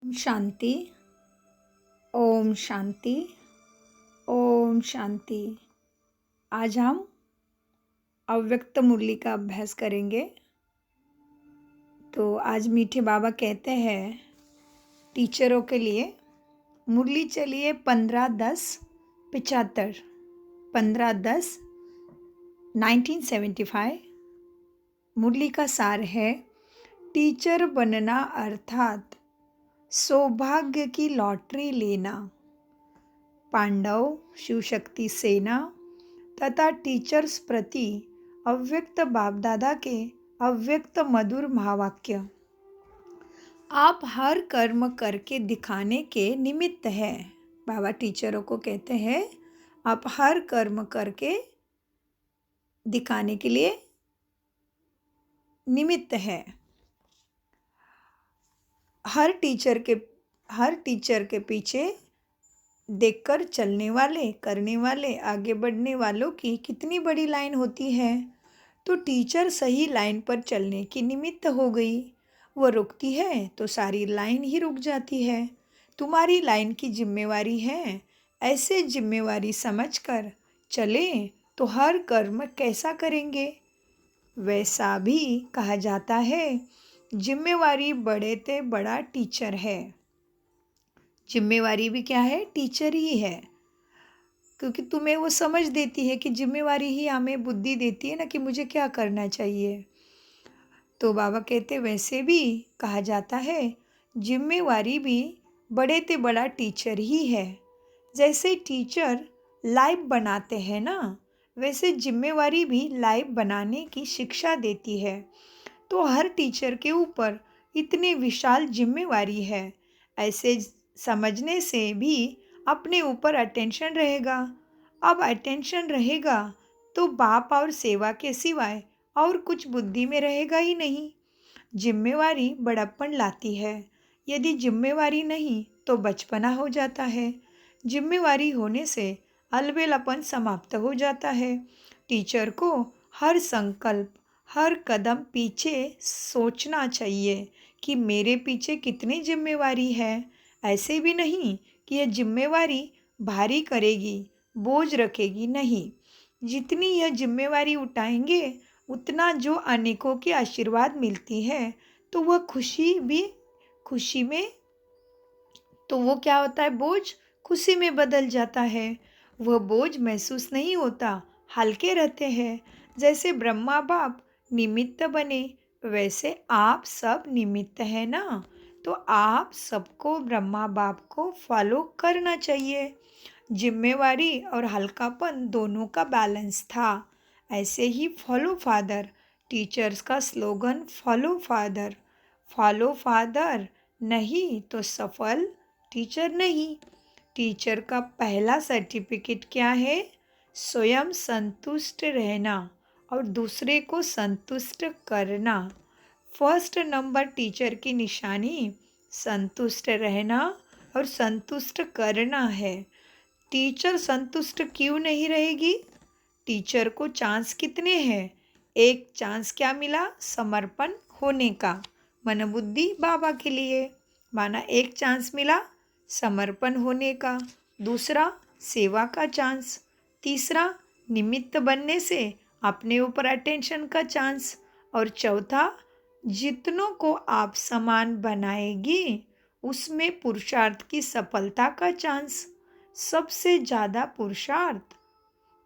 शांति। ओम शांति। ओम शांति। आज हम अव्यक्त मुरली का अभ्यास करेंगे। तो आज मीठे बाबा कहते हैं टीचरों के लिए मुरली चलिए 15-10-75 15-10-1975। मुरली का सार है टीचर बनना अर्थात सौभाग्य की लॉटरी लेना। पांडव, शिव शक्ति सेना तथा टीचर्स प्रति अव्यक्त बाप दादा के अव्यक्त मधुर महावाक्य। आप हर कर्म करके दिखाने के निमित्त है। बाबा टीचरों को कहते हैं आप हर कर्म करके दिखाने के लिए निमित्त है। हर टीचर के पीछे देखकर चलने वाले, करने वाले, आगे बढ़ने वालों की कितनी बड़ी लाइन होती है। तो टीचर सही लाइन पर चलने की निमित्त हो गई। वो रुकती है तो सारी लाइन ही रुक जाती है। तुम्हारी लाइन की जिम्मेवारी है। ऐसे जिम्मेवारी समझकर चले तो हर कर्म कैसा करेंगे। वैसा भी कहा जाता है जिम्मेवारी बड़े ते बड़ा टीचर है। जिम्मेवारी भी क्या है? टीचर ही है। क्योंकि तुम्हें वो समझ देती है कि जिम्मेवारी ही हमें बुद्धि देती है ना कि मुझे क्या करना चाहिए। तो बाबा कहते वैसे भी कहा जाता है जिम्मेवारी भी बड़े ते बड़ा टीचर ही है। जैसे टीचर लाइव बनाते हैं ना, वैसे जिम्मेवारी भी लाइव बनाने की शिक्षा देती है। तो हर टीचर के ऊपर इतनी विशाल जिम्मेवारी है। ऐसे समझने से भी अपने ऊपर अटेंशन रहेगा। अब अटेंशन रहेगा तो बाप और सेवा के सिवाय और कुछ बुद्धि में रहेगा ही नहीं। जिम्मेवारी बड़प्पन लाती है। यदि जिम्मेवारी नहीं तो बचपना हो जाता है। जिम्मेवारी होने से अलबेलापन समाप्त हो जाता है। टीचर को हर संकल्प, हर कदम पीछे सोचना चाहिए कि मेरे पीछे कितनी जिम्मेवारी है। ऐसे भी नहीं कि यह जिम्मेवारी भारी करेगी, बोझ रखेगी, नहीं। जितनी यह जिम्मेवारी उठाएंगे उतना जो अनेकों के आशीर्वाद मिलती है तो वह खुशी में तो वो क्या होता है, बोझ खुशी में बदल जाता है। वह बोझ महसूस नहीं होता, हल्के रहते हैं। जैसे ब्रह्मा बाप निमित्त बने वैसे आप सब निमित्त है ना। तो आप सबको ब्रह्मा बाप को फॉलो करना चाहिए। जिम्मेवारी और हल्कापन दोनों का बैलेंस था। ऐसे ही फॉलो फादर, टीचर्स का स्लोगन फॉलो फादर नहीं तो सफल टीचर नहीं। टीचर का पहला सर्टिफिकेट क्या है? स्वयं संतुष्ट रहना और दूसरे को संतुष्ट करना। फर्स्ट नंबर टीचर की निशानी संतुष्ट रहना और संतुष्ट करना है। टीचर संतुष्ट क्यों नहीं रहेगी? टीचर को चांस कितने हैं? एक चांस क्या मिला? समर्पण होने का, मन बुद्धि बाबा के लिए। माना एक चांस मिला समर्पण होने का, दूसरा सेवा का चांस, तीसरा निमित्त बनने से अपने ऊपर अटेंशन का चांस, और चौथा जितनों को आप समान बनाएगी उसमें पुरुषार्थ की सफलता का चांस। सबसे ज़्यादा पुरुषार्थ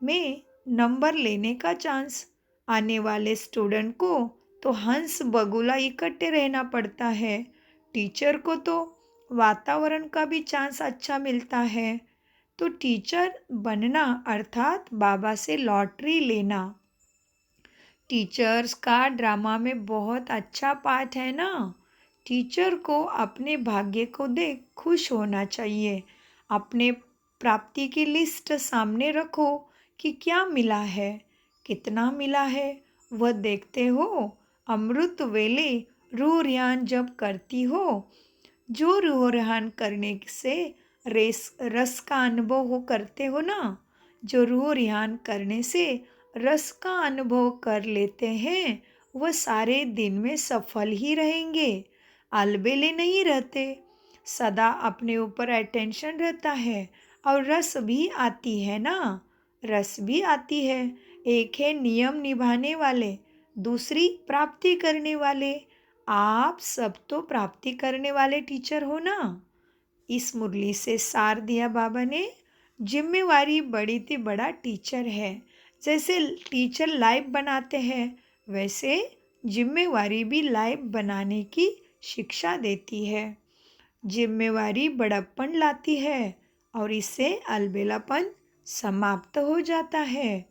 में नंबर लेने का चांस। आने वाले स्टूडेंट को तो हंस बगुला इकट्ठे रहना पड़ता है। टीचर को तो वातावरण का भी चांस अच्छा मिलता है। तो टीचर बनना अर्थात बाबा से लॉटरी लेना। टीचर्स का ड्रामा में बहुत अच्छा पार्ट है ना। टीचर को अपने भाग्य को देख खुश होना चाहिए। अपने प्राप्ति की लिस्ट सामने रखो कि क्या मिला है, कितना मिला है, वह देखते हो। अमृत वेले रूह रियान जब करती हो, जो रूह रियान करने से रस का अनुभव हो करते हो ना, जो रूह रियान करने से रस का अनुभव कर लेते हैं वह सारे दिन में सफल ही रहेंगे, अलबेले नहीं रहते। सदा अपने ऊपर अटेंशन रहता है और रस भी आती है ना, रस भी आती है। एक है नियम निभाने वाले, दूसरी प्राप्ति करने वाले। आप सब तो प्राप्ति करने वाले टीचर हो ना। इस मुरली से सार दिया बाबा ने। जिम्मेवारी बड़ी थी बड़ा टीचर है। जैसे टीचर लाइफ बनाते हैं वैसे जिम्मेवारी भी लाइफ बनाने की शिक्षा देती है। जिम्मेवारी बड़प्पन लाती है और इससे अलबेलापन समाप्त हो जाता है।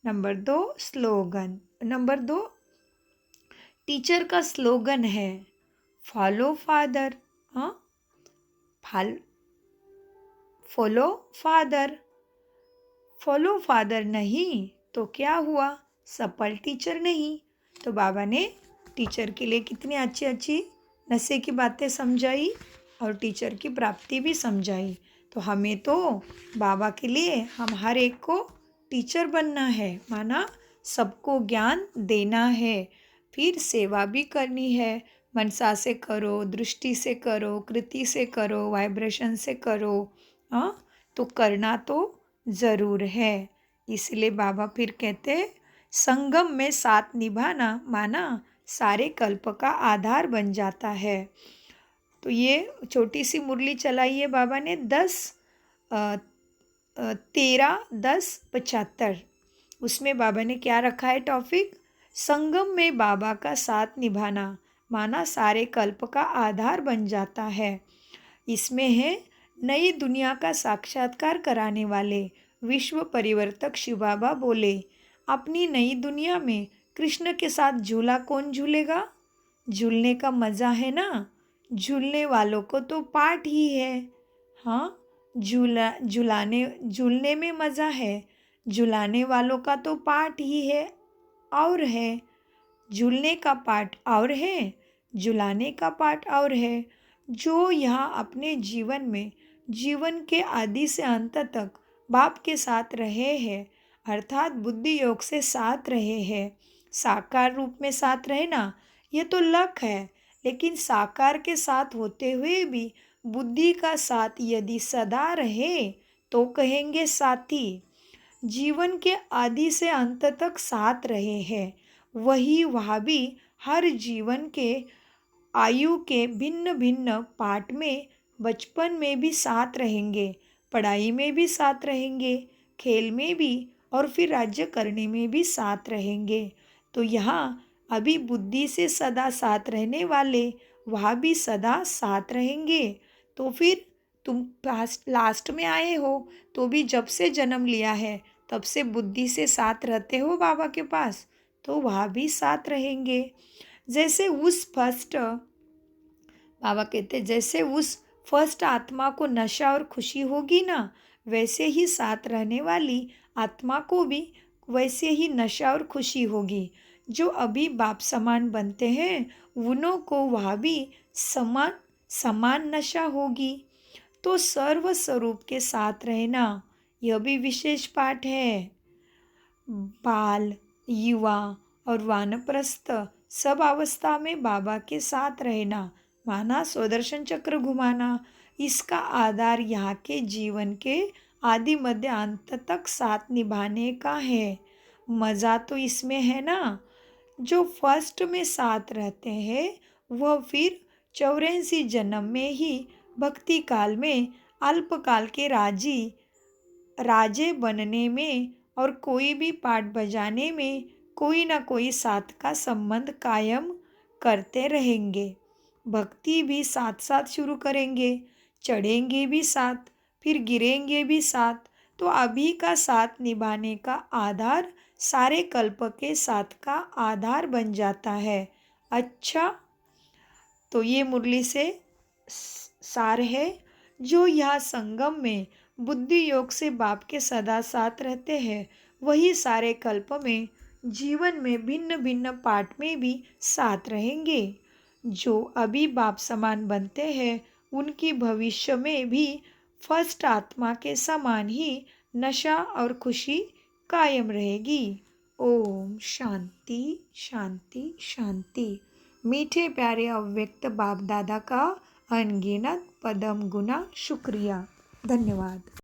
Number 2 slogan. नंबर 2 टीचर का स्लोगन है फॉलो फादर। हाँ, फॉलो फादर। फॉलो फादर नहीं तो क्या हुआ, सफल टीचर नहीं। तो बाबा ने टीचर के लिए कितनी अच्छी अच्छी नशे की बातें समझाई और टीचर की प्राप्ति भी समझाई। तो हमें तो बाबा के लिए हम हर एक को टीचर बनना है, माना सबको ज्ञान देना है, फिर सेवा भी करनी है। मनसा से करो, दृष्टि से करो, कृति से करो, वाइब्रेशन से करो। हाँ, तो करना तो ज़रूर है। इसलिए बाबा फिर कहते संगम में साथ निभाना माना सारे कल्प का आधार बन जाता है। तो ये छोटी सी मुरली चलाई है बाबा ने 13-10-75। उसमें बाबा ने क्या रखा है टॉपिक, संगम में बाबा का साथ निभाना माना सारे कल्प का आधार बन जाता है। इसमें है नई दुनिया का साक्षात्कार कराने वाले विश्व परिवर्तक शिव बाबा बोले, अपनी नई दुनिया में कृष्ण के साथ झूला कौन झूलेगा। झूलने का मज़ा है ना, झूलने वालों को तो पाठ ही है। हाँ, झूलने में मज़ा है, झुलाने वालों का तो पाठ ही है और है। झूलने का पाठ और है, झुलाने का पाठ और है। जो यहाँ अपने जीवन में जीवन के आदि से अंत तक बाप के साथ रहे हैं, अर्थात बुद्धि योग से साथ रहे हैं, साकार रूप में साथ रहे ना, ये तो लक है। लेकिन साकार के साथ होते हुए भी बुद्धि का साथ यदि सदा रहे तो कहेंगे साथी। जीवन के आदि से अंत तक साथ रहे हैं, वही वह भी हर जीवन के आयु के भिन्न भिन्न पार्ट में बचपन में भी साथ रहेंगे, पढ़ाई में भी साथ रहेंगे, खेल में भी और फिर राज्य करने में भी साथ रहेंगे। तो यहाँ अभी बुद्धि से सदा साथ रहने वाले वहाँ भी सदा साथ रहेंगे। तो फिर तुम लास्ट में आए हो तो भी जब से जन्म लिया है तब से बुद्धि से साथ रहते हो बाबा के पास, तो वहाँ भी साथ रहेंगे। जैसे उस फर्स्ट बाबा कहते जैसे उस फर्स्ट आत्मा को नशा और खुशी होगी ना, वैसे ही साथ रहने वाली आत्मा को भी वैसे ही नशा और खुशी होगी। जो अभी बाप समान बनते हैं उन्हों को वह भी समान समान नशा होगी। तो सर्व स्वरूप के साथ रहना यह भी विशेष पाठ है। बाल, युवा और वानप्रस्थ सब अवस्था में बाबा के साथ रहना माना स्वदर्शन चक्र घुमाना, इसका आधार यहाँ के जीवन के आदि मध्य अंत तक साथ निभाने का है। मज़ा तो इसमें है ना। जो फर्स्ट में साथ रहते हैं वह फिर 84 जन्म में ही भक्ति काल में अल्पकाल के राजे बनने में और कोई भी पाठ बजाने में कोई ना कोई साथ का संबंध कायम करते रहेंगे। भक्ति भी साथ साथ शुरू करेंगे, चढ़ेंगे भी साथ, फिर गिरेंगे भी साथ। तो अभी का साथ निभाने का आधार सारे कल्प के साथ का आधार बन जाता है। अच्छा, तो ये मुरली से सार है। जो यह संगम में बुद्धि योग से बाप के सदा साथ रहते हैं वही सारे कल्प में जीवन में भिन्न भिन्न पार्ट में भी साथ रहेंगे। जो अभी बाप समान बनते हैं उनकी भविष्य में भी फर्स्ट आत्मा के समान ही नशा और खुशी कायम रहेगी। ओम शांति शांति शांति। मीठे प्यारे अव्यक्त बाप दादा का अनगिनत पदम गुना शुक्रिया। धन्यवाद।